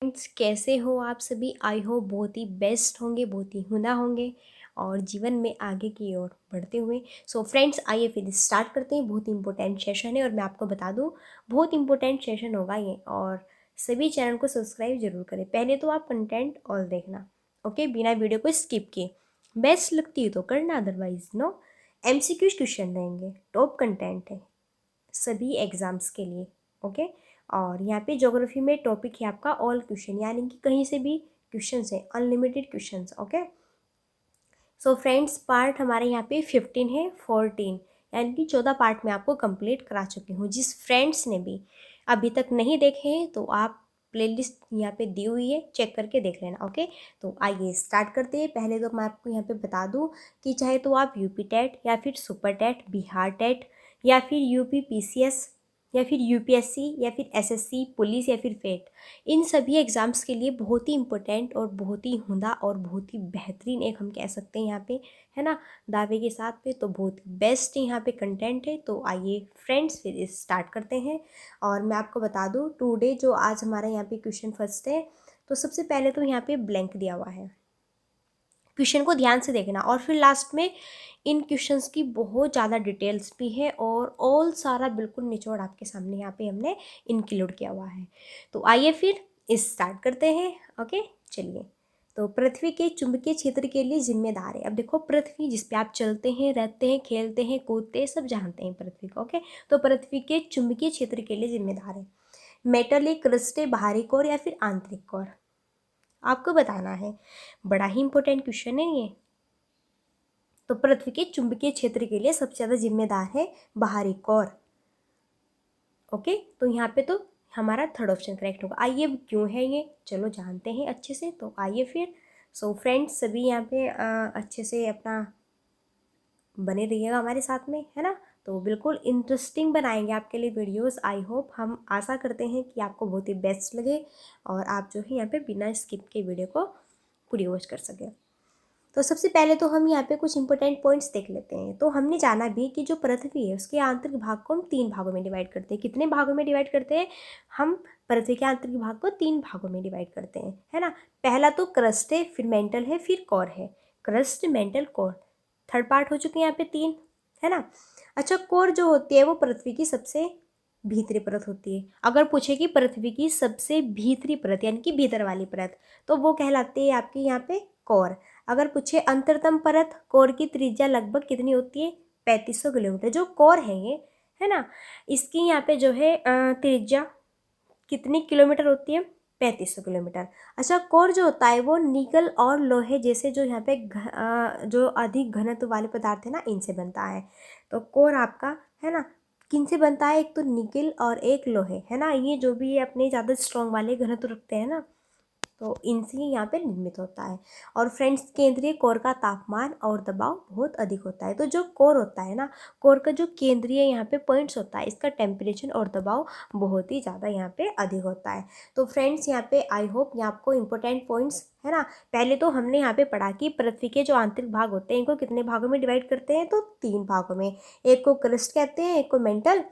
Friends, कैसे हो आप सभी। आई होप बहुत ही बेस्ट होंगे, बहुत ही हुदा होंगे और जीवन में आगे की ओर बढ़ते हुए। सो फ्रेंड्स, आइए फिर स्टार्ट करते हैं। बहुत इंपॉर्टेंट सेशन है और मैं आपको बता दूं, बहुत इंपॉर्टेंट सेशन होगा ये। और सभी चैनल को सब्सक्राइब जरूर करें। पहले तो आप कंटेंट ऑल देखना, ओके, बिना वीडियो को स्किप किए। बेस्ट लगती है तो करना, अदरवाइज नो। एमसीक्यू क्वेश्चन रहेंगे, टॉप कंटेंट है सभी एग्ज़ाम्स के लिए, ओके। और यहाँ पे ज्योग्राफी में टॉपिक है आपका ऑल क्वेश्चन, यानी कि कहीं से भी क्वेश्चन है, unlimited question, okay. So friends, part हमारे यहाँ पे 15 है, 14 यानी कि 14 पार्ट में आपको कंप्लीट करा चुकी हूँ। जिस फ्रेंड्स ने भी अभी तक नहीं देखे हैं तो आप प्लेलिस्ट यहाँ पे दी हुई है, चेक करके देख लेना, ओके। तो आइए स्टार्ट करते हैं। पहले तो मैं आपको यहाँ पे बता दूँ कि चाहे तो आप यूपी टेट या फिर सुपर टेट, बिहार टेट या फिर यूपी पीसीएस या फिर यूपीएससी या फिर एसएससी, पुलिस या फिर फेट, इन सभी एग्ज़ाम्स के लिए बहुत ही इम्पोर्टेंट और बहुत ही उम्दा और बहुत ही बेहतरीन, एक हम कह सकते हैं यहाँ पे, है ना, दावे के साथ पे, तो बहुत बेस्ट यहाँ पे कंटेंट है। तो आइए फ्रेंड्स फिर स्टार्ट करते हैं। और मैं आपको बता दूँ, टुडे जो आज हमारा यहाँ पे क्वेश्चन फर्स्ट है, तो सबसे पहले तो यहाँ पे ब्लैंक दिया हुआ है। क्वेश्चन को ध्यान से देखना और फिर लास्ट में इन क्वेश्चंस की बहुत ज़्यादा डिटेल्स भी है और ऑल सारा बिल्कुल निचोड़ आपके सामने यहाँ पे हमने इंक्लूड किया हुआ है। तो आइए फिर स्टार्ट करते हैं, ओके। चलिए, तो पृथ्वी के चुंबकीय क्षेत्र के लिए जिम्मेदार है। अब देखो, पृथ्वी जिस पे आप चलते हैं, रहते हैं, खेलते हैं, कूदते हैं, सब जानते हैं पृथ्वी को, ओके। तो पृथ्वी के चुंबकीय क्षेत्र के लिए जिम्मेदार है मेटल, एक क्रस्ट, बाहरी कोर या फिर आंतरिक कोर, आपको बताना है। बड़ा ही इंपॉर्टेंट क्वेश्चन है ये। तो पृथ्वी के चुंबकीय क्षेत्र के लिए सबसे ज़्यादा जिम्मेदार है बाहरी कोर, ओके। तो यहाँ पे तो हमारा थर्ड ऑप्शन करेक्ट होगा। आइए, क्यों है ये, चलो जानते हैं अच्छे से। तो आइए फिर। सो फ्रेंड्स, सभी यहाँ पे अच्छे से अपना बने रहिएगा हमारे साथ में, है ना। तो बिल्कुल इंटरेस्टिंग बनाएंगे आपके लिए वीडियोस। आई होप, हम आशा करते हैं कि आपको बहुत ही बेस्ट लगे और आप जो है यहाँ पे बिना स्किप के वीडियो को पूरी वॉच कर सकें। तो सबसे पहले तो हम यहाँ पे कुछ इंपॉर्टेंट पॉइंट्स देख लेते हैं। तो हमने जाना भी कि जो पृथ्वी है उसके आंतरिक भाग को हम 3 भागों में डिवाइड करते हैं। कितने भागों में डिवाइड करते हैं? हम पृथ्वी के आंतरिक भाग को 3 भागों में डिवाइड करते हैं, है ना। पहला तो क्रस्ट है, फिर मेंटल है, फिर कोर है। Crust, mental, core, third part हो चुके हैं यहाँ पे 3, है ना। अच्छा, कोर जो होती है वो पृथ्वी की सबसे भीतरी परत होती है। अगर पूछे कि पृथ्वी की सबसे भीतरी परत यानी कि भीतर वाली परत, तो वो कहलाती है आपकी यहाँ पे कोर। अगर पूछे अंतरतम परत, कोर की त्रिज्या लगभग कितनी होती है? 3500 किलोमीटर। जो कोर है ये, है ना, इसकी यहाँ पे जो है त्रिज्या कितनी किलोमीटर होती है? 3500 किलोमीटर। अच्छा, कोर जो होता है वो निकल और लोहे जैसे जो यहाँ पे जो अधिक घनत्व वाले पदार्थ है ना, इनसे बनता है। तो कोर आपका, है ना, किन से बनता है? एक तो निकल और एक लोहे, है ना। ये जो भी अपने ज़्यादा स्ट्रॉन्ग वाले घनत्व रखते हैं ना, तो इनसे यहाँ पे निर्मित होता है। और फ्रेंड्स, केंद्रीय कोर का तापमान और दबाव बहुत अधिक होता है। तो जो कोर होता है ना, कोर का जो केंद्रीय यहाँ पे पॉइंट्स होता है, इसका टेम्परेचर और दबाव बहुत ही ज़्यादा यहाँ पे अधिक होता है। तो फ्रेंड्स, यहाँ पे आई होप ये आपको इंपॉर्टेंट पॉइंट्स, है ना। पहले तो हमने यहाँ पे पढ़ा कि पृथ्वी के जो आंतरिक भाग होते हैं इनको कितने भागों में डिवाइड करते हैं? तो 3 भागों में। एक को क्रस्ट कहते हैं, एक को मेंटल,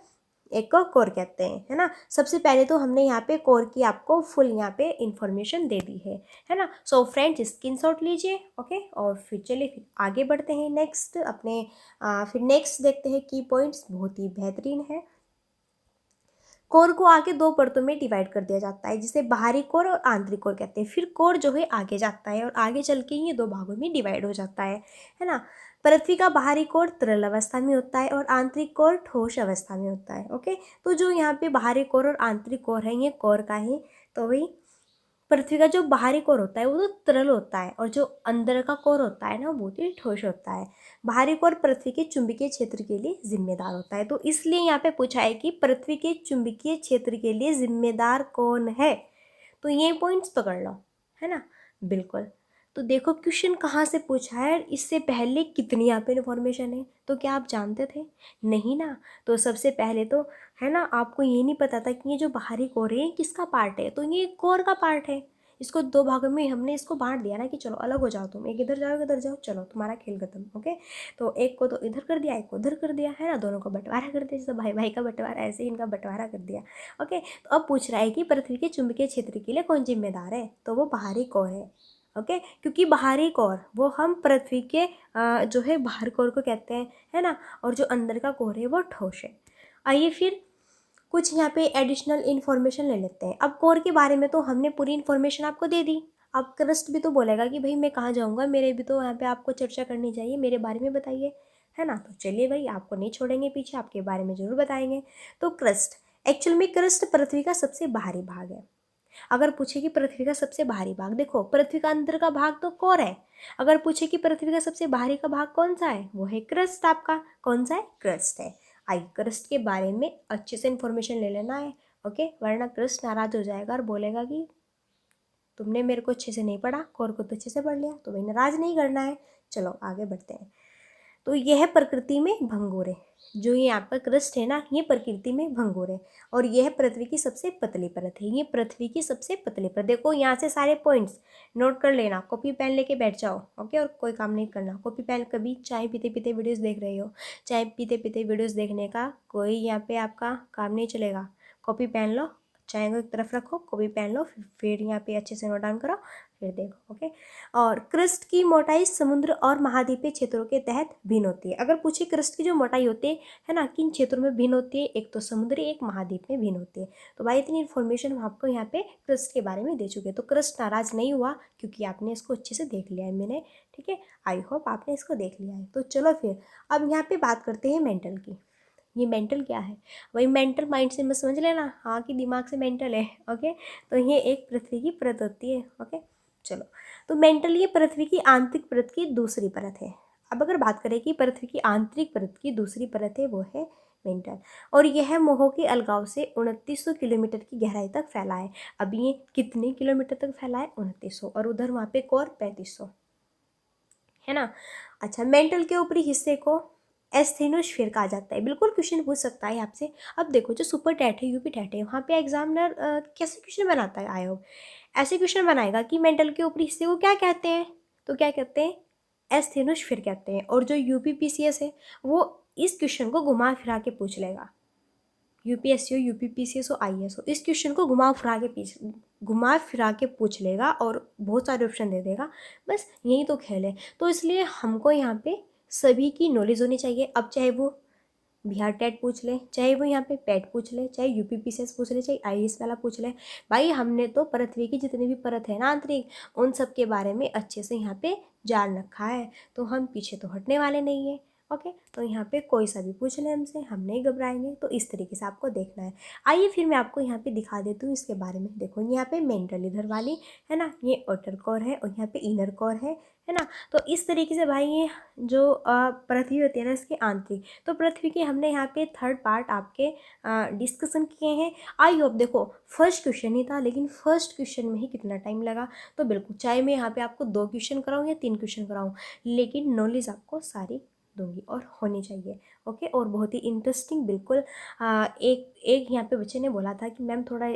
एक को कोर कहते हैं, है ना। सबसे पहले तो हमने यहाँ पे कोर की आपको फुल यहाँ पे इंफॉर्मेशन दे दी है ना। सो फ्रेंड्स, स्क्रीनशॉट लीजिए, ओके। और फिर चलिए फिर आगे बढ़ते हैं नेक्स्ट अपने फिर नेक्स्ट देखते हैं की पॉइंट्स, बहुत ही बेहतरीन है। कोर को आगे 2 परतों में डिवाइड कर दिया जाता है, जिसे बाहरी कोर और आंतरिक कोर कहते हैं। फिर कोर जो है आगे जाता है और आगे चल के ये 2 भागों में डिवाइड हो जाता है ना। पृथ्वी का बाहरी कोर तरल अवस्था में होता है और आंतरिक कोर ठोस अवस्था में होता है, ओके। तो जो यहाँ पे बाहरी कोर और आंतरिक कोर है, ये कोर का है। तो वही पृथ्वी का जो बाहरी कोर होता है वो तो तरल होता है और जो अंदर का कोर होता है ना, वो बहुत ही ठोस होता है। बाहरी कोर पृथ्वी के चुंबकीय क्षेत्र के लिए जिम्मेदार होता है। तो इसलिए यहाँ पे पूछा है कि पृथ्वी के चुंबकीय क्षेत्र के लिए जिम्मेदार कौन है? तो ये पॉइंट्स पकड़ लो, है ना, बिल्कुल। तो देखो क्वेश्चन कहाँ से पूछा है, इससे पहले कितनी यहाँ पे इन्फॉर्मेशन है, तो क्या आप जानते थे? नहीं ना। तो सबसे पहले तो, है ना, आपको ये नहीं पता था कि ये जो बाहरी कोर है किसका पार्ट है, तो ये कोर का पार्ट है। इसको 2 भागों में हमने इसको बांट दिया ना कि चलो अलग हो जाओ, तुम एक इधर जाओ, इधर जाओ, चलो तुम्हारा खेल खत्म। ओके, तो एक को तो इधर कर दिया, एक को उधर कर दिया, है ना, दोनों को बंटवारा कर दिया, जैसे भाई भाई का बंटवारा, ऐसे ही इनका बंटवारा कर दिया। ओके, तो अब पूछ रहा है कि पृथ्वी के चुंबकीय क्षेत्र के लिए कौन जिम्मेदार है, तो वो बाहरी कोर है। ओके, क्योंकि बाहरी कोर वो हम पृथ्वी के जो है बाहर कोर को कहते हैं, है ना, और जो अंदर का कोर है वो ठोस है। आइए फिर कुछ यहाँ पे एडिशनल इन्फॉर्मेशन ले लेते हैं। अब कोर के बारे में तो हमने पूरी इन्फॉर्मेशन आपको दे दी। अब क्रस्ट भी तो बोलेगा कि भाई मैं कहाँ जाऊँगा, मेरे भी तो यहाँ पे आपको चर्चा करनी चाहिए, मेरे बारे में बताइए, है ना। तो चलिए भाई, आपको नहीं छोड़ेंगे पीछे, आपके बारे में ज़रूर बताएंगे। तो क्रस्ट, एक्चुअल में क्रस्ट पृथ्वी का सबसे बाहरी भाग है। अगर पूछे कि पृथ्वी का सबसे बाहरी भाग, देखो पृथ्वी का अंदर का भाग तो कोर है। अगर पूछे कि पृथ्वी का सबसे बाहरी का भाग कौन सा है, वो है क्रस्ट। आपका कौन सा है, क्रस्ट है। आई क्रस्ट के बारे में अच्छे से इन्फॉर्मेशन ले लेना है। ओके, वरना क्रस्ट नाराज हो जाएगा और बोलेगा कि तुमने मेरे को अच्छे से नहीं पढ़ा, कोर को तो अच्छे से पढ़ लिया, तो भाई नाराज नहीं करना है। चलो आगे बढ़ते हैं। तो यह प्रकृति में भंगुर है, जो ये आपका क्रस्ट है ना, ये प्रकृति में भंगुर है, और यह पृथ्वी की सबसे पतली परत है। ये पृथ्वी की सबसे पतली परत, देखो यहाँ से सारे पॉइंट्स नोट कर लेना, कॉपी पेन लेके बैठ जाओ। ओके, और कोई काम नहीं करना, कॉपी पेन कभी चाय पीते पीते वीडियोस देख रहे हो, चाय पीते पीते वीडियोस देखने का कोई यहाँ पे आपका काम नहीं चलेगा। कॉपी पेन लो, चाय को एक तरफ रखो, कॉपी पेन लो, फिर यहाँ पे अच्छे से नोट डाउन करो, फिर देखो। ओके, और क्रस्ट की मोटाई समुद्र और महाद्वीपीय क्षेत्रों के तहत भिन्न होती है। अगर पूछे क्रस्ट की जो मोटाई होती है ना, किन क्षेत्रों में भिन्न होती है, एक तो समुद्री, एक महाद्वीप में भिन्न होती है। तो भाई इतनी इन्फॉर्मेशन हम आपको यहाँ पे क्रस्ट के बारे में दे चुके हैं। तो क्रस्ट नाराज नहीं हुआ क्योंकि आपने इसको अच्छे से देख लिया है मैंने, ठीक है। आई होप आपने इसको देख लिया है। तो चलो फिर अब यहाँ पे बात करते हैं मेंटल की। ये मेंटल क्या है, वही मेंटल माइंड से मैं समझ लेना, हाँ कि दिमाग से मेंटल है। ओके, तो ये एक पृथ्वी की परत होती है। ओके, चलो, तो मेंटल ये पृथ्वी की आंतरिक परत की दूसरी परत है। अब अगर बात करें कि पृथ्वी की आंतरिक परत की दूसरी परत है, वो है मेंटल, और यह मोहो के अलगाव से 2900 किलोमीटर की गहराई तक फैला है। अब ये कितने किलोमीटर तक फैला है, 2900, और उधर वहाँ पे कोर 3500, है ना। अच्छा, मेंटल के ऊपरी हिस्से को एस्थेनोस्फीयर कहा जाता है। बिल्कुल क्वेश्चन पूछ सकता है आपसे। अब देखो जो सुपर टैट है, यूपी टैट है, वहाँ पे एग्जामिनर कैसे क्वेश्चन बनाता है, आयोग ऐसे क्वेश्चन बनाएगा कि मेंटल के ऊपरी हिस्से को क्या कहते हैं, तो क्या कहते हैं, एस्थेनोस्फीयर कहते हैं। और जो यूपीपीसीएस है वो इस क्वेश्चन को घुमा फिरा के पूछ लेगा, यूपीएससी हो, यूपीपीसीएस हो, आईएएस हो, इस क्वेश्चन को घुमा फिरा के पूछ लेगा और बहुत सारे ऑप्शन दे देगा। बस यही तो खेल है। तो इसलिए हमको यहाँ पे सभी की नॉलेज होनी चाहिए। अब चाहे वो बिहार टेट पूछ ले, चाहे वो यहाँ पे पेट पूछ ले, चाहे यूपीपीसीएस पूछ ले, चाहे आईएएस वाला पूछ ले, भाई हमने तो पृथ्वी की जितनी भी परत है ना आंतरिक, उन सब के बारे में अच्छे से यहाँ पे जान रखा है। तो हम पीछे तो हटने वाले नहीं है। ओके, तो यहाँ पे कोई सा भी पूछ ले हमसे, हम नहीं घबराएंगे। तो इस तरीके से आपको देखना है। आइए फिर मैं आपको यहाँ पे दिखा देती हूँ इसके बारे में। देखो यहाँ पे मेंटल इधर वाली है ना, ये आउटर कोर है, और यहाँ पे इनर कोर है ना। तो इस तरीके से भाई ये जो पृथ्वी होती है ना, इसके आंतरिक, तो पृथ्वी के हमने यहाँ पे थर्ड पार्ट आपके डिस्कशन किए हैं। आई होप देखो फर्स्ट क्वेश्चन ही था, लेकिन फर्स्ट क्वेश्चन में ही कितना टाइम लगा। तो बिल्कुल चाहे मैं यहाँ पे आपको 2 क्वेश्चन कराऊँ या 3 क्वेश्चन कराऊँ, लेकिन नॉलेज आपको सारी दूंगी और होनी चाहिए। ओके, और बहुत ही इंटरेस्टिंग, बिल्कुल एक यहाँ पे बच्चे ने बोला था कि मैम थोड़ा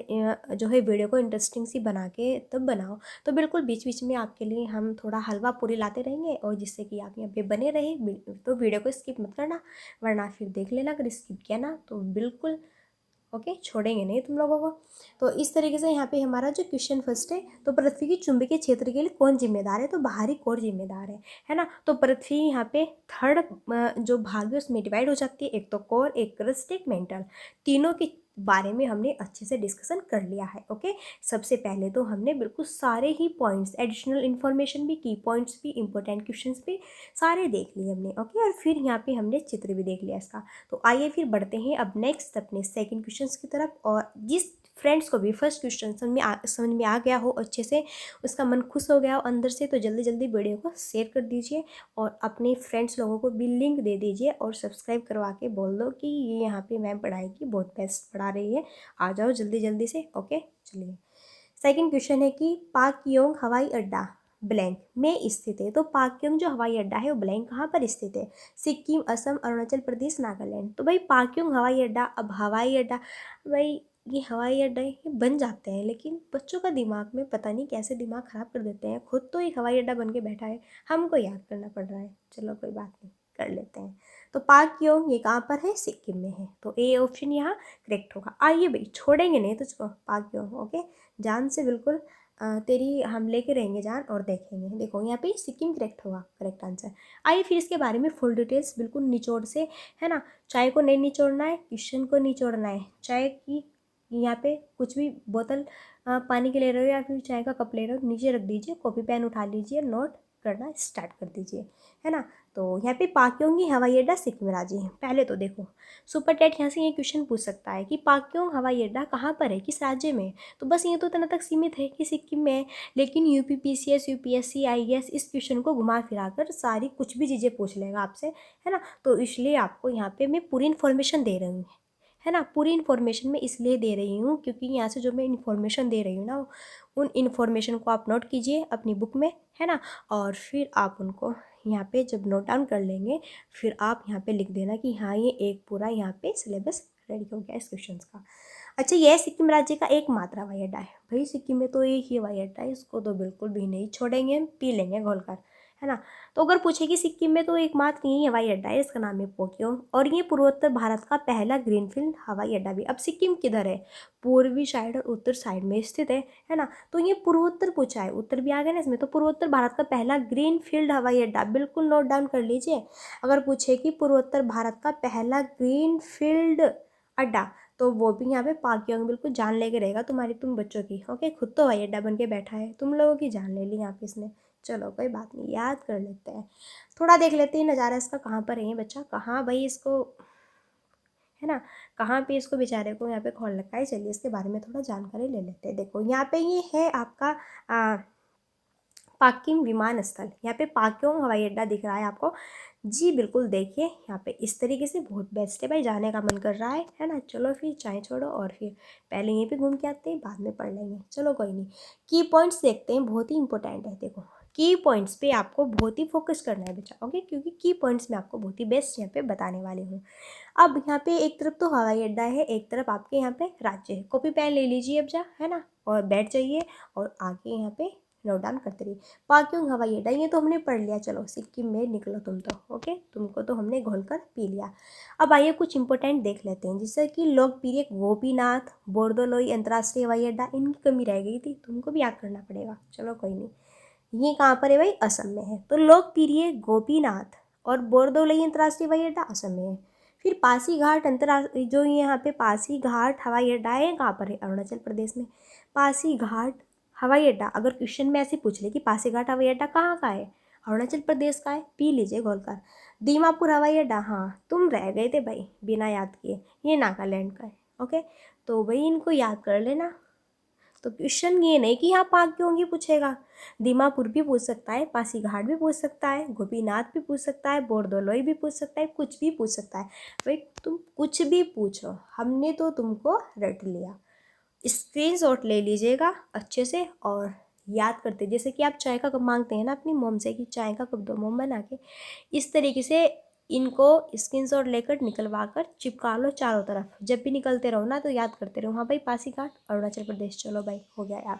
जो है वीडियो को इंटरेस्टिंग सी बना के तब बनाओ। तो बिल्कुल बीच बीच में आपके लिए हम थोड़ा हलवा पूरी लाते रहेंगे, और जिससे कि आप यहाँ पे बने रहे। तो वीडियो को स्किप मत करना, वरना फिर देख लेना, अगर स्किप किया ना तो बिल्कुल ओके छोड़ेंगे नहीं तुम लोगों को। तो इस तरीके से यहाँ पे हमारा जो क्वेश्चन फर्स्ट है, तो पृथ्वी की चुंबकीय क्षेत्र के लिए कौन जिम्मेदार है, तो बाहरी कोर जिम्मेदार है ना। तो पृथ्वी यहाँ पे थर्ड जो भाग है उसमें डिवाइड हो जाती है, एक तो कोर, एक क्रस्ट, एक मेंटल। तीनों के बारे में हमने अच्छे से डिस्कशन कर लिया है। ओके, सबसे पहले तो हमने बिल्कुल सारे ही पॉइंट्स, एडिशनल इन्फॉर्मेशन भी, की पॉइंट्स भी, इंपॉर्टेंट क्वेश्चंस भी सारे देख लिए हमने। ओके, और फिर यहाँ पे हमने चित्र भी देख लिया इसका। तो आइए फिर बढ़ते हैं अब नेक्स्ट अपने सेकंड क्वेश्चन की तरफ। और जिस फ्रेंड्स को भी फर्स्ट क्वेश्चन समझ में आ गया हो अच्छे से, उसका मन खुश हो गया हो अंदर से, तो जल्दी जल्दी वीडियो को शेयर कर दीजिए और अपने फ्रेंड्स लोगों को भी लिंक दे दीजिए, और सब्सक्राइब करवा के बोल दो कि ये यहाँ पे मैम पढ़ाएगी, बहुत बेस्ट पढ़ा रही है, आ जाओ जल्दी जल्दी से। ओके, चलिए सेकंड क्वेश्चन है कि पाक्योंग हवाई अड्डा ब्लैंक में स्थित है। तो पाक्योंग जो हवाई अड्डा है वो ब्लैंक कहाँ पर स्थित है, सिक्किम, असम, अरुणाचल प्रदेश, नागालैंड। तो भाई पाक्योंग हवाई अड्डा, अब हवाई अड्डा भाई ये हवाई अड्डे ये बन जाते हैं, लेकिन बच्चों का दिमाग में पता नहीं कैसे दिमाग ख़राब कर देते हैं। खुद तो एक हवाई अड्डा बन के बैठा है, हमको याद करना पड़ रहा है। चलो कोई बात नहीं, कर लेते हैं। तो पाक्योंग ये कहाँ पर है? सिक्किम में है। तो ए ऑप्शन यहाँ करेक्ट होगा। आइए भाई, छोड़ेंगे नहीं तुझको पाक्योंग। ओके, जान से बिल्कुल तेरी हम लेके रहेंगे जान, और देखेंगे। देखो यहाँ पे सिक्किम करेक्ट होगा, करेक्ट आंसर। आइए फिर इसके बारे में फुल डिटेल्स बिल्कुल निचोड़ से, है ना। चाय को नहीं निचोड़ना है, क्वेश्चन को निचोड़ना है। चाय की यहाँ पे कुछ भी बोतल पानी के ले रहे हो या फिर चाय का कप ले रहे हो, नीचे रख दीजिए, कॉपी पेन उठा लीजिए, नोट करना स्टार्ट कर दीजिए, है ना। तो यहाँ पे पाक्योंग हवाई अड्डा सिक्किम राज्य है। पहले तो देखो सुपर टेट यहाँ से ये क्वेश्चन पूछ सकता है कि पाक्योंग हवाई अड्डा कहाँ पर है, किस राज्य में। तो बस ये तो इतना तक सीमित है कि सिक्किम में है। लेकिन यूपीपीसीएस, यूपीएससी, आईएएस इस क्वेश्चन को घुमा फिरा कर सारी कुछ भी चीज़ें पूछ लेगा आपसे, है ना। तो इसलिए आपको यहाँ पे मैं पूरी इन्फॉर्मेशन दे रही हूँ, है ना। पूरी इन्फॉर्मेशन मैं इसलिए दे रही हूँ क्योंकि यहाँ से जो मैं इन्फॉर्मेशन दे रही हूँ ना, उन इन्फॉर्मेशन को आप नोट कीजिए अपनी बुक में, है ना। और फिर आप उनको यहाँ पे जब नोट डाउन कर लेंगे, फिर आप यहाँ पे लिख देना कि हाँ ये एक पूरा यहाँ पे सिलेबस रेडी हो गया इस क्वेश्चन का। अच्छा, यह सिक्किम राज्य का एकमात्र हवाई अड्डा है। भाई सिक्किम में तो एक ही हवाई अड्डा है, इसको तो बिल्कुल भी नहीं छोड़ेंगे, हम पी लेंगे घोल कर, है ना। तो अगर पूछे कि सिक्किम में तो एकमात्र यही हवाई अड्डा है, इसका नाम है पोक्योंग, और ये पूर्वोत्तर भारत का पहला ग्रीनफील्ड हवाई अड्डा भी। अब सिक्किम किधर है? पूर्वी साइड और उत्तर साइड में स्थित है ना। तो ये पूर्वोत्तर पूछा है, उत्तर भी आ गया ना इसमें, तो पूर्वोत्तर भारत का पहला ग्रीनफील्ड हवाई अड्डा, बिल्कुल नोट डाउन कर लीजिए। अगर पूछे कि पूर्वोत्तर भारत का पहला ग्रीनफील्ड अड्डा, तो वो भी यहाँ पे पाक्योंग, बिल्कुल जान लेके रहेगा तुम्हारी, तुम बच्चों की। ओके, खुद तो हवाई अड्डा बन के बैठा है, तुम लोगों की जान ले ली यहाँ पे इसने। चलो कोई बात नहीं, याद कर लेते हैं। थोड़ा देख लेते हैं नज़ारा इसका, कहाँ पर है ये बच्चा, कहाँ भाई इसको, है ना, कहाँ पे इसको बेचारे को यहाँ पे खोल रखा है। चलिए इसके बारे में थोड़ा जानकारी ले लेते हैं। देखो यहाँ पे ये है आपका पाक्योंग विमानस्थल। यहाँ पे पाक्योंग हवाई अड्डा दिख रहा है आपको जी, बिल्कुल देखिए यहाँ पे इस तरीके से, बहुत बेस्ट है भाई, जाने का मन कर रहा है ना। चलो फिर चाय छोड़ो और फिर पहले यहीं पे घूम के आते हैं, बाद में पढ़ लेंगे। चलो कोई नहीं, की पॉइंट्स देखते हैं, बहुत ही इंपॉर्टेंट है। देखो की पॉइंट्स पे आपको बहुत ही फोकस करना है बच्चा, ओके, क्योंकि की पॉइंट्स मैं आपको बहुत ही बेस्ट यहाँ पे बताने वाली हूँ। अब यहाँ पे एक तरफ तो हवाई अड्डा है, एक तरफ आपके यहाँ पे राज्य है। कॉपी पेन ले लीजिए अब जा, है ना, और बैठ जाइए और आगे यहाँ पे नोट डाउन करते रहिए। पाक्योंग हवाई अड्डा ये तो हमने पढ़ लिया, चलो सिक्किम में निकलो तुम तो, ओके, तुमको तो हमने घोल कर पी लिया। अब आइए कुछ इंपॉर्टेंट देख लेते हैं, जैसे कि लोकप्रिय गोपीनाथ बोरदोलोई अंतर्राष्ट्रीय हवाई अड्डा, इनकी कमी रह गई थी, तुमको भी याद करना पड़ेगा। चलो कोई नहीं, ये कहाँ पर है भाई? असम में है। तो लोकप्रिय गोपीनाथ और बोरदोलोई अंतर्राष्ट्रीय हवाई अड्डा असम में है। फिर पासीघाट अंतर्राष्ट्रीय, जो यहाँ पे पासीघाट हवाई अड्डा है, कहाँ पर है? अरुणाचल प्रदेश में। पासीघाट हवाई अड्डा, अगर क्वेश्चन में ऐसे पूछ ले कि पासीघाट हवाई अड्डा कहाँ का है, अरुणाचल प्रदेश का है, पी लीजिए घोलकर। दीमापुर हवाई अड्डा, हाँ तुम रह गए थे भाई बिना याद किए, ये नागालैंड का है। ओके, तो भाई इनको याद कर लेना। तो क्वेश्चन ये नहीं कि यहाँ पाक्योंग ही पूछेगा, दीमापुर भी पूछ सकता है, पासीघाट भी पूछ सकता है, गोपीनाथ भी पूछ सकता है, बोरदोलोई भी पूछ सकता है, कुछ भी पूछ सकता है भाई, तुम कुछ भी पूछो, हमने तो तुमको रट लिया। स्क्रीनशॉट ले लीजिएगा अच्छे से और याद करते, जैसे कि आप चाय का कप मांगते हैं ना अपनी मोम से कि चाय का कप दो मोम बना के, इस तरीके से इनको स्क्रीनशॉट लेकर निकलवा कर चिपका लो चारों तरफ। जब भी निकलते रहो ना तो याद करते रहो, हाँ भाई पासीघाट अरुणाचल प्रदेश, चलो भाई हो गया याद,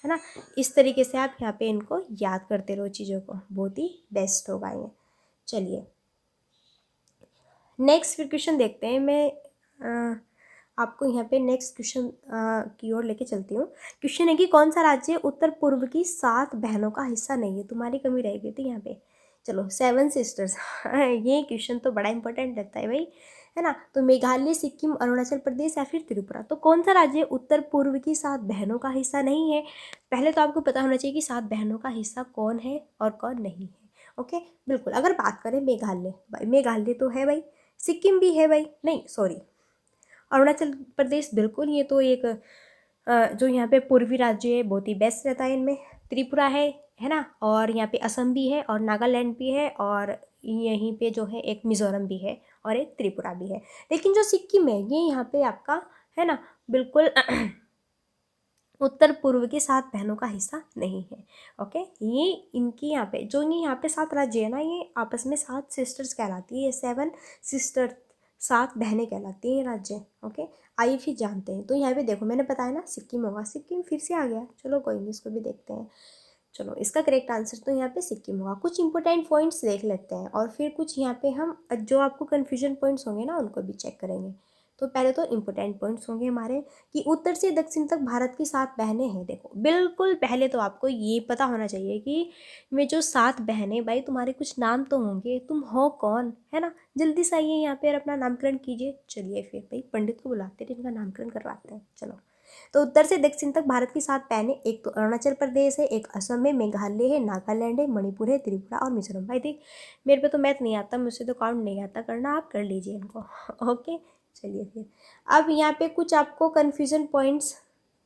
है ना। इस तरीके से आप यहाँ पे इनको याद करते रहो चीज़ों को, बहुत ही बेस्ट होगा ये। चलिए नेक्स्ट फिर क्वेश्चन देखते हैं। मैं आपको यहाँ पे नेक्स्ट क्वेश्चन की ओर लेके चलती हूँ। क्वेश्चन है कि कौन सा राज्य उत्तर पूर्व की 7 बहनों का हिस्सा नहीं है? तुम्हारी कमी रह गई थी यहाँ पे। चलो 7 सिस्टर्स ये क्वेश्चन तो बड़ा इंपॉर्टेंट लगता है भाई, है ना। तो मेघालय, सिक्किम, अरुणाचल प्रदेश या फिर त्रिपुरा, तो कौन सा राज्य उत्तर पूर्व की 7 बहनों का हिस्सा नहीं है? पहले तो आपको पता होना चाहिए कि 7 बहनों का हिस्सा कौन है और कौन नहीं है। ओके, बिल्कुल। अगर बात करें मेघालय, भाई मेघालय तो है भाई, सिक्किम भी है भाई, नहीं सॉरी अरुणाचल प्रदेश, बिल्कुल ये तो एक जो यहाँ पे पूर्वी राज्य है, बहुत ही बेस्ट रहता है इनमें। त्रिपुरा है ना, और यहाँ पे असम भी है और नागालैंड भी है, और यहीं पे जो है एक मिज़ोरम भी है और एक त्रिपुरा भी है। लेकिन जो सिक्किम है ये यहाँ पे आपका, है ना, बिल्कुल उत्तर पूर्व की 7 बहनों का हिस्सा नहीं है। ओके, ये इनकी यहाँ पे जो ये यहाँ पे 7 राज्य है ना, ये आपस में 7 सिस्टर्स कहलाती है, ये 7 सिस्टर, 7 बहनें कहलाती हैं ये राज्य। ओके, आइए फिर जानते हैं। तो यहाँ पे देखो मैंने बताया ना सिक्किम होगा, सिक्किम फिर से आ गया, चलो कोई नहीं, इसको भी देखते हैं। चलो इसका करेक्ट आंसर तो यहाँ पे सिक्किम होगा। कुछ इंपॉर्टेंट पॉइंट्स देख लेते हैं और फिर कुछ यहाँ पे हम जो आपको कन्फ्यूजन पॉइंट्स होंगे ना उनको भी चेक करेंगे। तो पहले तो इम्पोर्टेंट पॉइंट्स होंगे हमारे कि उत्तर से दक्षिण तक भारत की 7 बहनें हैं। देखो बिल्कुल पहले तो आपको ये पता होना चाहिए कि मैं जो 7 बहनें, भाई तुम्हारे कुछ नाम तो होंगे, तुम हो कौन, है ना। जल्दी से आइए यहाँ पे अपना नामकरण कीजिए। चलिए फिर भाई पंडित को बुलाते हैं, इनका नामकरण करवाते हैं। चलो तो उत्तर से दक्षिण तक भारत की 7 बहनें, एक तो अरुणाचल प्रदेश है, एक असम है, मेघालय है, नागालैंड है, मणिपुर है, त्रिपुरा और मिजोरम। भाई देख मेरे पे तो मैथ नहीं आता, मुझसे तो काउंट नहीं आता करना, आप कर लीजिए इनको। ओके चलिए फिर अब यहाँ पे कुछ आपको कन्फ्यूजन पॉइंट्स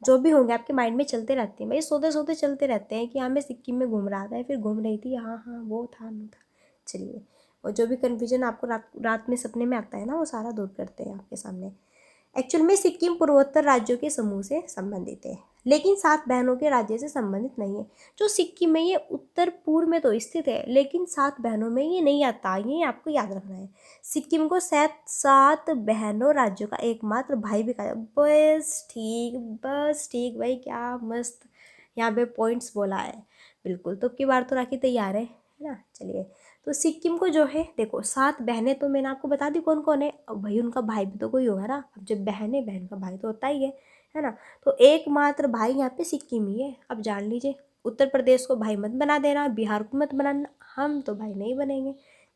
जो भी होंगे आपके माइंड में चलते रहते हैं भाई, सोते सोते चलते रहते हैं कि हाँ मैं सिक्किम में घूम रहा था, फिर घूम रही थी, हाँ हाँ वो था वो था। चलिए और जो भी कन्फ्यूजन आपको रात रात में सपने में आता है ना वो सारा दूर करते हैं आपके सामने। एक्चुअल में सिक्किम पूर्वोत्तर राज्यों के समूह से संबंधित है, लेकिन 7 बहनों के राज्य से संबंधित नहीं है। जो सिक्किम में ये उत्तर पूर्व में तो स्थित है, लेकिन 7 बहनों में ये नहीं आता, ये आपको याद रखना है। सिक्किम को 7 बहनों राज्यों का एकमात्र भाई भी कहा। बस ठीक भाई, क्या मस्त यहाँ पे पॉइंट्स बोला है। बिल्कुल तो की बार तो राखी तैयार है ना। चलिए तो सिक्किम को जो है देखो 7 बहनें तो मैंने आपको बता दी कौन कौन है। अब भाई उनका भाई भी तो कोई होगा ना, अब जब बहन है बहन का भाई तो होता ही है ना। तो एकमात्र भाई यहाँ पे सिक्किम ही है। अब जान लीजिए उत्तर प्रदेश को भाई मत बना देना, बिहार को मत बनाना, हम तो भाई नहीं बनेंगे।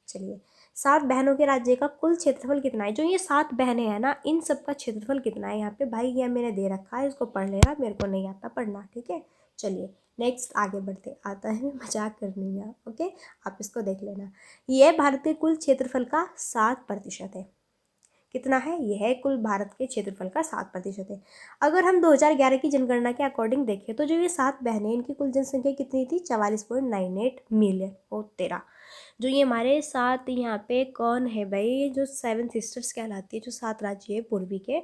चलिए 7 बहनों के राज्य का कुल क्षेत्रफल कितना है। जो ये 7 बहनें हैं ना इन सब का क्षेत्रफल कितना है यहाँ पे भाई, यह मैंने दे रखा है, इसको पढ़ लेना, मेरे को नहीं आता पढ़ना, ठीक है। चलिए नेक्स्ट आगे बढ़ते, आता है मजाक करनी है ओके, आप इसको देख लेना। यह भारत के कुल क्षेत्रफल का 7% है। कितना है, यह है कुल भारत के क्षेत्रफल का 7% है। अगर हम 2011 की जनगणना के अकॉर्डिंग देखें तो जो ये 7 बहनें इनकी कुल जनसंख्या कितनी थी, 44.98 मिलियन। ओ तेरा जो ये हमारे साथ यहाँ पे कौन है भाई, जो 7 सिस्टर्स कहलाती है, जो 7 राज्य है पूर्वी के,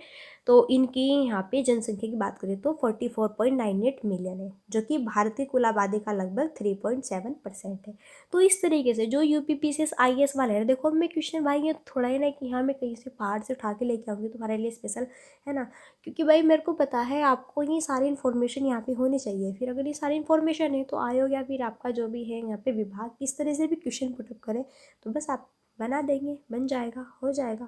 तो इनकी यहाँ पे जनसंख्या की बात करें तो 44.98 मिलियन है, जो कि भारतीय कुल आबादी का लगभग 3.7% है। तो इस तरीके से जो यूपीपीसीएस आईएएस वाले हैं, देखो मैं क्वेश्चन भाई ये थोड़ा ही ना कि हाँ मैं कहीं से पहाड़ से उठा के लेके आऊँगी तुम्हारे लिए स्पेशल, है ना। क्योंकि भाई मेरे को पता है आपको ये सारी इन्फॉर्मेशन यहाँ पे होनी चाहिए। फिर अगर ये सारी इन्फॉर्मेशन है तो आयोग या फिर आपका जो भी है यहाँ पे विभाग किस तरह से भी क्वेश्चन पुटअप करे तो बस आप बना देंगे, बन जाएगा, हो जाएगा,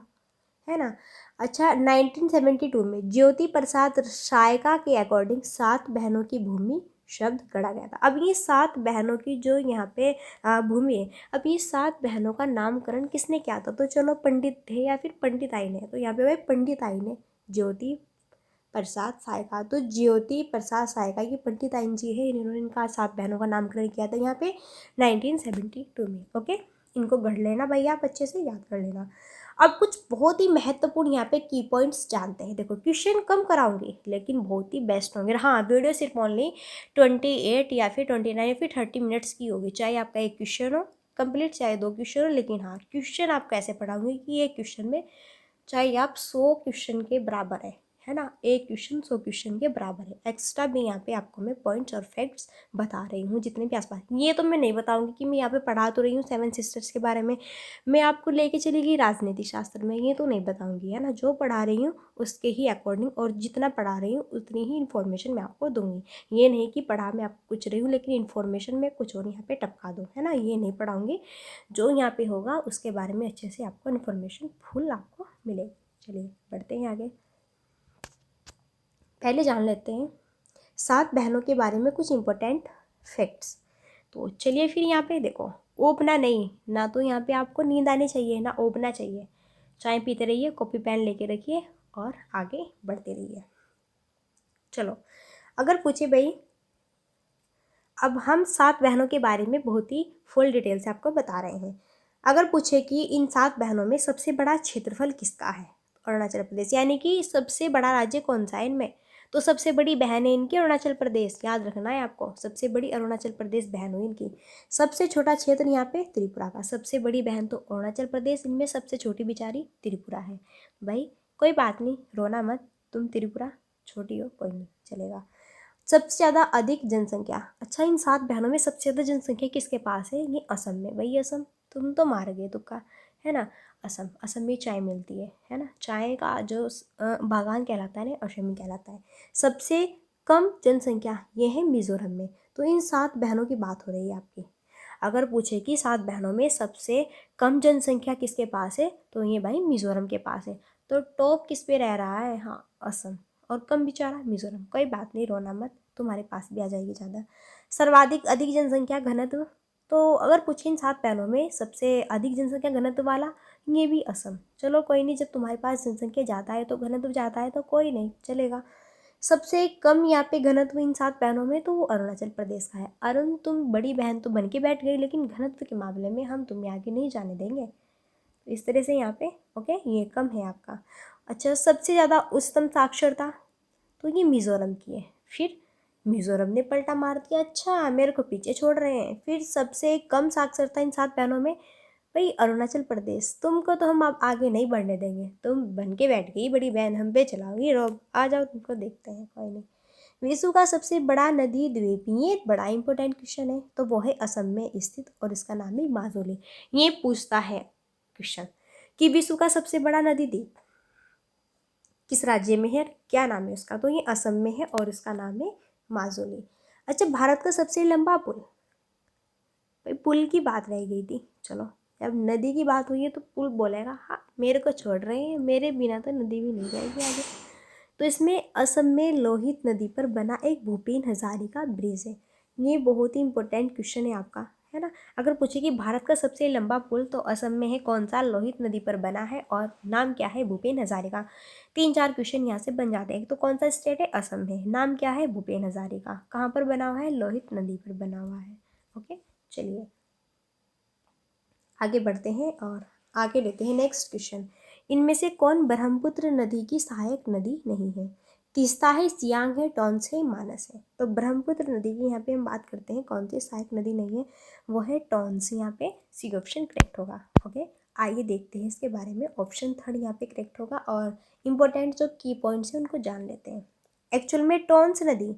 है ना। अच्छा 1972 में ज्योति प्रसाद सायका के अकॉर्डिंग 7 बहनों की भूमि शब्द गढ़ा गया था। अब ये 7 बहनों की जो यहाँ पे भूमि है, अब ये 7 बहनों का नामकरण किसने किया था, तो चलो पंडित थे या फिर पंडिताई ने, तो यहाँ पे भाई पंडिताई ने, ज्योति प्रसाद सायका, तो ज्योति प्रसाद सायका की पंडिताइन जी है, इन्होंने इनका 7 बहनों का नामकरण किया था यहाँ पे 1972 में। ओके इनको गढ़ लेना भैया, आप अच्छे से याद कर लेना। अब कुछ बहुत ही महत्वपूर्ण यहाँ पे की पॉइंट्स जानते हैं। देखो क्वेश्चन कम कराऊंगी लेकिन बहुत ही बेस्ट होंगे। हाँ वीडियो सिर्फ ओनली 28 या फिर 29 या फिर 30 मिनट्स की होगी, चाहे आपका एक क्वेश्चन हो कंप्लीट, चाहे 2 क्वेश्चन हो, लेकिन हाँ क्वेश्चन आप कैसे पढ़ाऊंगी कि एक क्वेश्चन में चाहे आप 100 क्वेश्चन के बराबर है ना, एक क्वेश्चन 100 क्वेश्चन के बराबर है। एक्स्ट्रा भी यहाँ पे आपको मैं पॉइंट्स और फैक्ट्स बता रही हूँ जितने भी आसपास, ये तो मैं नहीं बताऊँगी कि मैं यहाँ पे पढ़ा तो रही हूँ 7 सिस्टर्स के बारे में, मैं आपको लेके चली गई राजनीति शास्त्र में, ये तो नहीं बताऊँगी, है ना। जो पढ़ा रही हूँ उसके ही अकॉर्डिंग और जितना पढ़ा रही हूँ उतनी ही इन्फॉर्मेशन मैं आपको दूँगी। ये नहीं कि पढ़ा मैं आपको कुछ रही हूँ लेकिन इन्फॉर्मेशन में कुछ और यहाँ पे टपका दूँ, है ना, ये नहीं पढ़ाऊँगी। जो यहाँ पे होगा उसके बारे में अच्छे से आपको इन्फॉर्मेशन फुल आपको मिलेगी। चलिए बढ़ते हैं आगे, पहले जान लेते हैं 7 बहनों के बारे में कुछ इम्पोर्टेंट फैक्ट्स। तो चलिए फिर यहाँ पे देखो, ओपना नहीं ना, तो यहाँ पे आपको नींद आनी चाहिए ना ओपना चाहिए। चाय पीते रहिए, कॉपी पेन लेके रखिए और आगे बढ़ते रहिए। चलो अगर पूछे भाई, अब हम 7 बहनों के बारे में बहुत ही फुल डिटेल से आपको बता रहे हैं। अगर पूछे कि इन 7 बहनों में सबसे बड़ा क्षेत्रफल किसका है, अरुणाचल प्रदेश, यानी कि सबसे बड़ा राज्य कौन सा है इनमें, तो सबसे बड़ी बहन है इनकी अरुणाचल प्रदेश, याद रखना है आपको, सबसे बड़ी अरुणाचल प्रदेश बहन हो इनकी। सबसे छोटा क्षेत्र यहाँ पे त्रिपुरा का, सबसे बड़ी बहन तो अरुणाचल प्रदेश, इनमें सबसे छोटी बेचारी त्रिपुरा है। भाई कोई बात नहीं, रोना मत, तुम त्रिपुरा छोटी हो कोई नहीं चलेगा। सबसे ज़्यादा अधिक जनसंख्या, अच्छा इन 7 बहनों में सबसे ज़्यादा जनसंख्या किसके पास है, ये असम में, वही असम, तुम तो मार गए तुक्का, है ना। असम। असम में चाय मिलती है ना। चाय का जो बागान कहलाता है ना, असम में कहलाता है। सबसे कम जनसंख्या ये है मिज़ोरम में। तो इन 7 बहनों की बात हो रही है आपकी। अगर पूछे कि 7 बहनों में सबसे कम जनसंख्या किसके पास है, तो ये भाई मिज़ोरम के पास है। तो टॉप किस पे रह रहा है? हाँ, असम। और कम बेचारा मिज़ोरम। कोई बात नहीं, रोना मत, तुम्हारे पास भी आ जाएगी ज़्यादा। सर्वाधिक अधिक जनसंख्या घनत्व, तो अगर पूछे इन 7 बहनों में सबसे अधिक जनसंख्या घनत्व वाला, ये भी असम। चलो कोई नहीं, जब तुम्हारे पास जनसंख्या ज़्यादा है तो घनत्व ज़्यादा है तो कोई नहीं, चलेगा। सबसे कम यहाँ पे घनत्व इन 7 बहनों में तो वो अरुणाचल प्रदेश का है। अरुण, तुम बड़ी बहन तो बन के बैठ गई, लेकिन घनत्व के मामले में हम तुम्हें आगे नहीं जाने देंगे। तो इस तरह से यहाँ पे ओके, ये कम है आपका। अच्छा, सबसे ज़्यादा उच्चतम साक्षरता, तो ये मिज़ोरम की है। फिर मिज़ोरम ने पलटा मार दिया, अच्छा मेरे को पीछे छोड़ रहे हैं। फिर सबसे कम साक्षरता इन 7 बहनों में, भाई अरुणाचल प्रदेश। तुमको तो हम अब आगे नहीं बढ़ने देंगे, तुम बन के बैठ गई बड़ी बहन, हम पे चलाओगी रोब। आ जाओ, तुमको देखते हैं, कोई नहीं। विश्व का सबसे बड़ा नदी द्वीप, ये एक बड़ा इंपॉर्टेंट क्वेश्चन है। तो वो है असम में स्थित और इसका नाम है माजुली। ये पूछता है क्वेश्चन कि विश्व का सबसे बड़ा नदी द्वीप किस राज्य में है, क्या नाम है उसका, तो ये असम में है और इसका नाम है माजुली। अच्छा, भारत का सबसे लंबा पुल, भाई पुल की बात रह गई थी। चलो, जब नदी की बात हुई है तो पुल बोलेगा। हाँ, मेरे को छोड़ रहे हैं, मेरे बिना तो नदी भी नहीं जाएगी आगे। तो इसमें असम में लोहित नदी पर बना एक भूपेन हजारिका ब्रिज है। ये बहुत ही इंपॉर्टेंट क्वेश्चन है आपका, है ना। अगर पूछे कि भारत का सबसे लंबा पुल, तो असम में है। कौन सा? लोहित नदी पर बना है और नाम क्या है? भूपेन हजारिका। 3-4 क्वेश्चन यहाँ से बन जाते हैं। तो कौन सा स्टेट है? असम है। नाम क्या है? भूपेन हजारिका। कहाँ पर बना हुआ है? लोहित नदी पर बना हुआ है। ओके, चलिए आगे बढ़ते हैं और आगे लेते हैं नेक्स्ट क्वेश्चन। इनमें से कौन ब्रह्मपुत्र नदी की सहायक नदी नहीं है? तीस्ता है, सियांग है, टॉन्स है, मानस है। तो ब्रह्मपुत्र नदी की यहाँ पे हम बात करते हैं, कौन सी सहायक नदी नहीं है, वो है टॉन्स। यहाँ पे सी ऑप्शन करेक्ट होगा। ओके, आइए देखते हैं इसके बारे में। ऑप्शन थर्ड यहाँ पे करेक्ट होगा और इम्पोर्टेंट जो की पॉइंट्स हैं उनको जान लेते हैं। एक्चुअल में टॉन्स नदी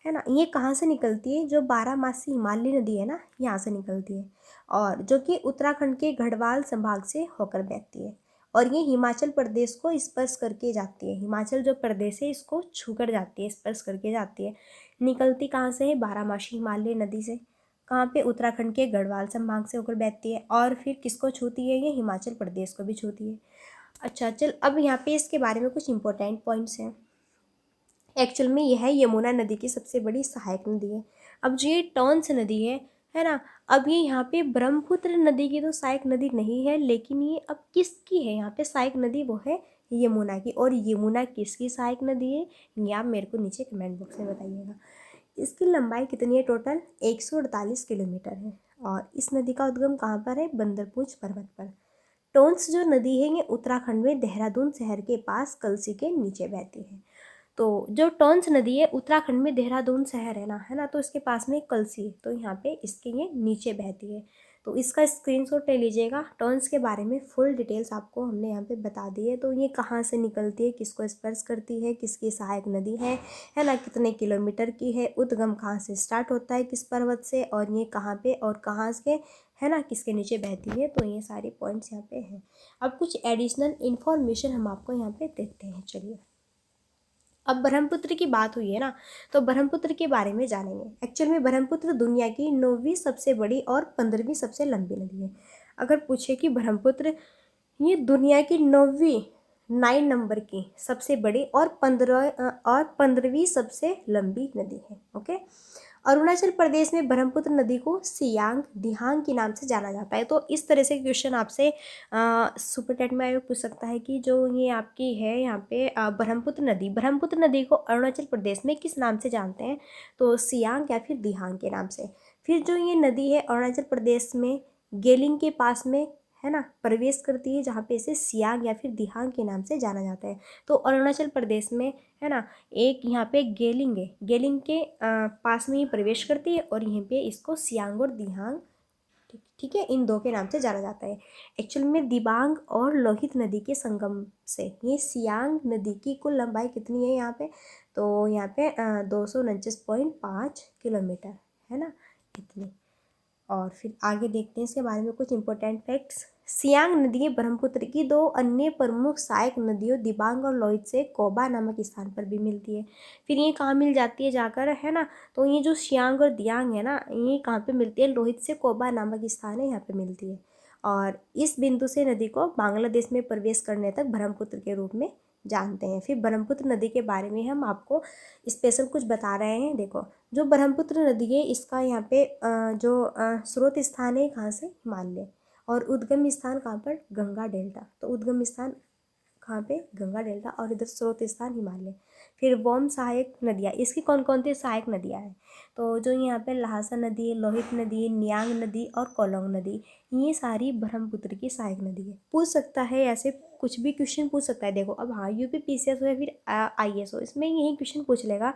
है ना, ये कहाँ से निकलती है? जो बारामासी हिमालय नदी है ना, यहाँ से निकलती है और जो कि उत्तराखंड के गढ़वाल संभाग से होकर बहती है और ये हिमाचल प्रदेश को स्पर्श करके जाती है। हिमाचल जो प्रदेश है इसको छू कर जाती है, स्पर्श करके जाती है। निकलती कहाँ से है? बारामासी हिमालय नदी से। कहाँ पे? उत्तराखंड के गढ़वाल संभाग से होकर बहती है और फिर किसको छूती है? ये हिमाचल प्रदेश को भी छूती है। अच्छा, चल अब यहाँ पे इसके बारे में कुछ इंपॉर्टेंट पॉइंट्स हैं। एक्चुअल में यह यमुना नदी की सबसे बड़ी सहायक नदी है। अब जो ये टॉन्स नदी है ना, अब ये यहाँ पे ब्रह्मपुत्र नदी की तो सहायक नदी नहीं है, लेकिन ये अब किसकी है यहाँ पे सहायक नदी? वो है यमुना की। और यमुना किसकी सहायक नदी है, ये आप मेरे को नीचे कमेंट बॉक्स में बताइएगा। इसकी लंबाई कितनी है? टोटल 148 किलोमीटर है और इस नदी का उद्गम कहाँ पर है? बंदरपूंछ पर्वत पर। टोन्स जो नदी है ये उत्तराखंड में देहरादून शहर के पास कलसी के नीचे बहती है। तो जो टॉन्स नदी है उत्तराखंड में देहरादून शहर है ना, तो इसके पास में कलसी है, तो यहाँ पे इसके ये नीचे बहती है। तो इसका स्क्रीनशॉट ले लीजिएगा। टॉन्स के बारे में फुल डिटेल्स आपको हमने यहाँ पे बता दी है। तो ये कहाँ से निकलती है, किसको स्पर्श करती है, किसकी सहायक नदी है ना, कितने किलोमीटर की है, उद्गम कहाँ से स्टार्ट होता है, किस पर्वत से, और ये कहाँ पे और कहाँ से है ना, किसके नीचे बहती है। तो ये सारे पॉइंट्स यहाँ पे हैं। अब कुछ एडिशनल इन्फॉर्मेशन हम आपको यहाँ पे देते हैं। चलिए, अब ब्रह्मपुत्र की बात हुई है ना, तो ब्रह्मपुत्र के बारे में जानेंगे। एक्चुअल में ब्रह्मपुत्र दुनिया की 9वीं सबसे बड़ी और 15वीं सबसे लंबी नदी है। अगर पूछे कि ब्रह्मपुत्र ये दुनिया की 9वीं 9 नंबर की सबसे बड़ी और 15वीं सबसे लंबी नदी है। ओके, अरुणाचल प्रदेश में ब्रह्मपुत्र नदी को सियांग दिहांग के नाम से जाना जाता है। तो इस तरह से क्वेश्चन आपसे सुपर टेट में आयोग पूछ सकता है कि जो ये आपकी है यहाँ पे ब्रह्मपुत्र नदी को अरुणाचल प्रदेश में किस नाम से जानते हैं? तो सियांग या फिर दिहांग के नाम से। फिर जो ये नदी है अरुणाचल प्रदेश में गेलिंग के पास में है ना प्रवेश करती है, जहाँ पे इसे सियांग या फिर दिहांग के नाम से जाना जाता है। तो अरुणाचल प्रदेश में है ना एक यहाँ पे गेलिंग है, गेलिंग के पास में ही प्रवेश करती है और यहीं पे इसको सियांग और दिहांग ठीक है इन दो के नाम से जाना जाता है। एक्चुअल में दिबांग और लोहित नदी के संगम से ये सियांग नदी की कुल लंबाई कितनी है यहाँ पे? तो यहाँ पे 249.5 किलोमीटर है ना, इतनी। और फिर आगे देखते हैं इसके बारे में कुछ इंपॉर्टेंट फैक्ट्स। सियांग नदी ब्रह्मपुत्र की दो अन्य प्रमुख सहायक नदियों दिबांग और लोहित से कोबा नामक स्थान पर भी मिलती है। फिर ये कहाँ मिल जाती है जाकर, है ना, तो ये जो सियांग और दियांग है ना, ये कहाँ पे मिलती है, लोहित से कोबा नामक स्थान है, यहाँ पे मिलती है। और इस बिंदु से नदी को बांग्लादेश में प्रवेश करने तक ब्रह्मपुत्र के रूप में जानते हैं। फिर ब्रह्मपुत्र नदी के बारे में हम आपको स्पेशल कुछ बता रहे हैं। देखो, जो ब्रह्मपुत्र नदी है इसका यहाँ पे जो स्रोत स्थान है कहाँ से, हिमालय, और उद्गम स्थान कहाँ पर, गंगा डेल्टा। तो उद्गम स्थान कहाँ पे, गंगा डेल्टा, और इधर स्रोत स्थान हिमालय। फिर वोम सहायक नदियाँ, इसकी कौन कौन सी सहायक नदियाँ हैं, तो जो यहाँ पे लहासा नदी है, लोहित नदी है, नियांग नदी और कोलोंग नदी, ये सारी ब्रह्मपुत्र की सहायक नदी है। पूछ सकता है ऐसे कुछ भी क्वेश्चन पूछ सकता है। देखो अब हाँ, यूपीपीसीएस हो या फिर आईएएस हो, इसमें यही क्वेश्चन पूछ लेगा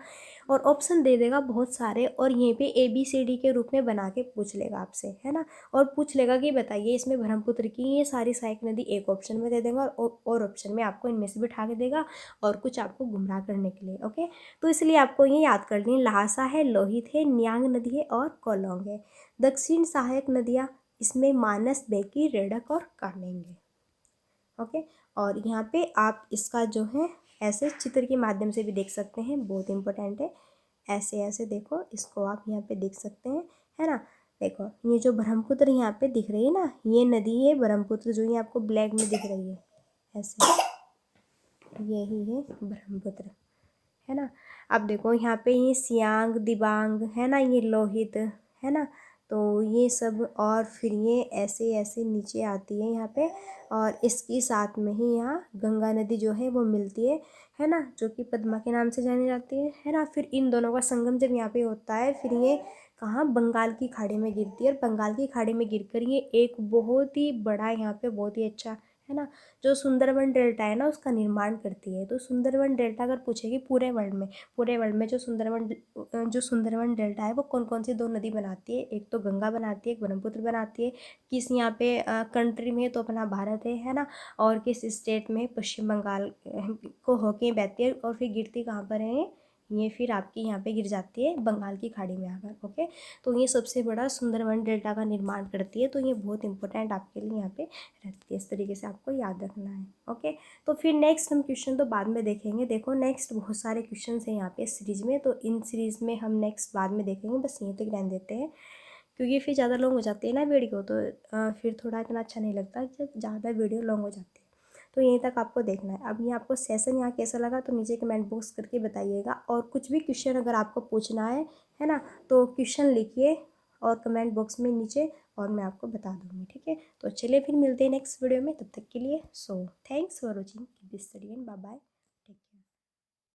और ऑप्शन दे देगा बहुत सारे, और यहीं पे ABCD के रूप में बना के पूछ लेगा आपसे, है ना। और पूछ लेगा कि बताइए इसमें ब्रह्मपुत्र की ये सारी सहायक नदी, एक ऑप्शन में दे देगा और ऑप्शन में आपको इनमें से बिठा के देगा और कुछ आपको गुमराह करने के लिए। ओके, तो इसलिए आपको ये याद कर लें, लहासा है, लोहित है, नियांग नदी है और कोलोंग है। दक्षिण सहायक नदियाँ इसमें मानस, बेकी, रेडक और कामेंग है। ओके, और यहाँ पे आप इसका जो है ऐसे चित्र के माध्यम से भी देख सकते हैं, बहुत इंपॉर्टेंट है। ऐसे ऐसे देखो, इसको आप यहाँ पे देख सकते हैं, है ना। देखो ये जो ब्रह्मपुत्र यहाँ पे दिख रही है ना, ये नदी है ब्रह्मपुत्र, जो ये आपको ब्लैक में दिख रही है ऐसे, यही है ब्रह्मपुत्र, है ना। अब देखो यहाँ पे ये सियांग, दिबांग, है ना, ये लोहित, है ना, तो ये सब, और फिर ये ऐसे ऐसे नीचे आती है यहाँ पे, और इसकी साथ में ही यहाँ गंगा नदी जो है वो मिलती है ना, जो कि पद्मा के नाम से जानी जाती है ना। फिर इन दोनों का संगम जब यहाँ पे होता है, फिर ये कहाँ, बंगाल की खाड़ी में गिरती है, और बंगाल की खाड़ी में गिरकर ये एक बहुत ही बड़ा, यहाँ पे बहुत ही अच्छा, है ना, जो सुंदरवन डेल्टा है ना उसका निर्माण करती है। तो सुंदरवन डेल्टा अगर पूछेगी पूरे वर्ल्ड में जो सुंदरवन डेल्टा है वो कौन कौन सी दो नदी बनाती है, एक तो गंगा बनाती है, एक ब्रह्मपुत्र बनाती है। किस यहाँ पे कंट्री में, तो अपना भारत है ना, और किस स्टेट में, पश्चिम बंगाल को होके बहती है, और फिर गिरती कहाँ पर है, ये फिर आपकी यहाँ पे गिर जाती है बंगाल की खाड़ी में आकर। ओके, तो ये सबसे बड़ा सुंदरवन डेल्टा का निर्माण करती है, तो ये बहुत इंपॉर्टेंट आपके लिए यहाँ पे रहती है, इस तरीके से आपको याद रखना है। ओके, तो फिर नेक्स्ट हम क्वेश्चन तो बाद में देखेंगे। देखो नेक्स्ट बहुत सारे क्वेश्चन हैं यहाँ पे सीरीज में, तो इन सीरीज़ में हम नेक्स्ट बाद में देखेंगे, बस यहीं तक रहने देते हैं, क्योंकि फिर ज़्यादा लॉन्ग हो जाती है ना वीडियो, तो फिर थोड़ा इतना अच्छा नहीं लगता जब ज़्यादा वीडियो लॉन्ग हो जाती है। तो यहीं तक आपको देखना है। अब ये आपको सेशन यहाँ कैसा लगा तो नीचे कमेंट बॉक्स करके बताइएगा, और कुछ भी क्वेश्चन अगर आपको पूछना है ना, तो क्वेश्चन लिखिए और कमेंट बॉक्स में नीचे, और मैं आपको बता दूँगी, ठीक है। तो चलिए फिर मिलते हैं नेक्स्ट वीडियो में, तब तक के लिए thanks for watching, keep study and bye bye.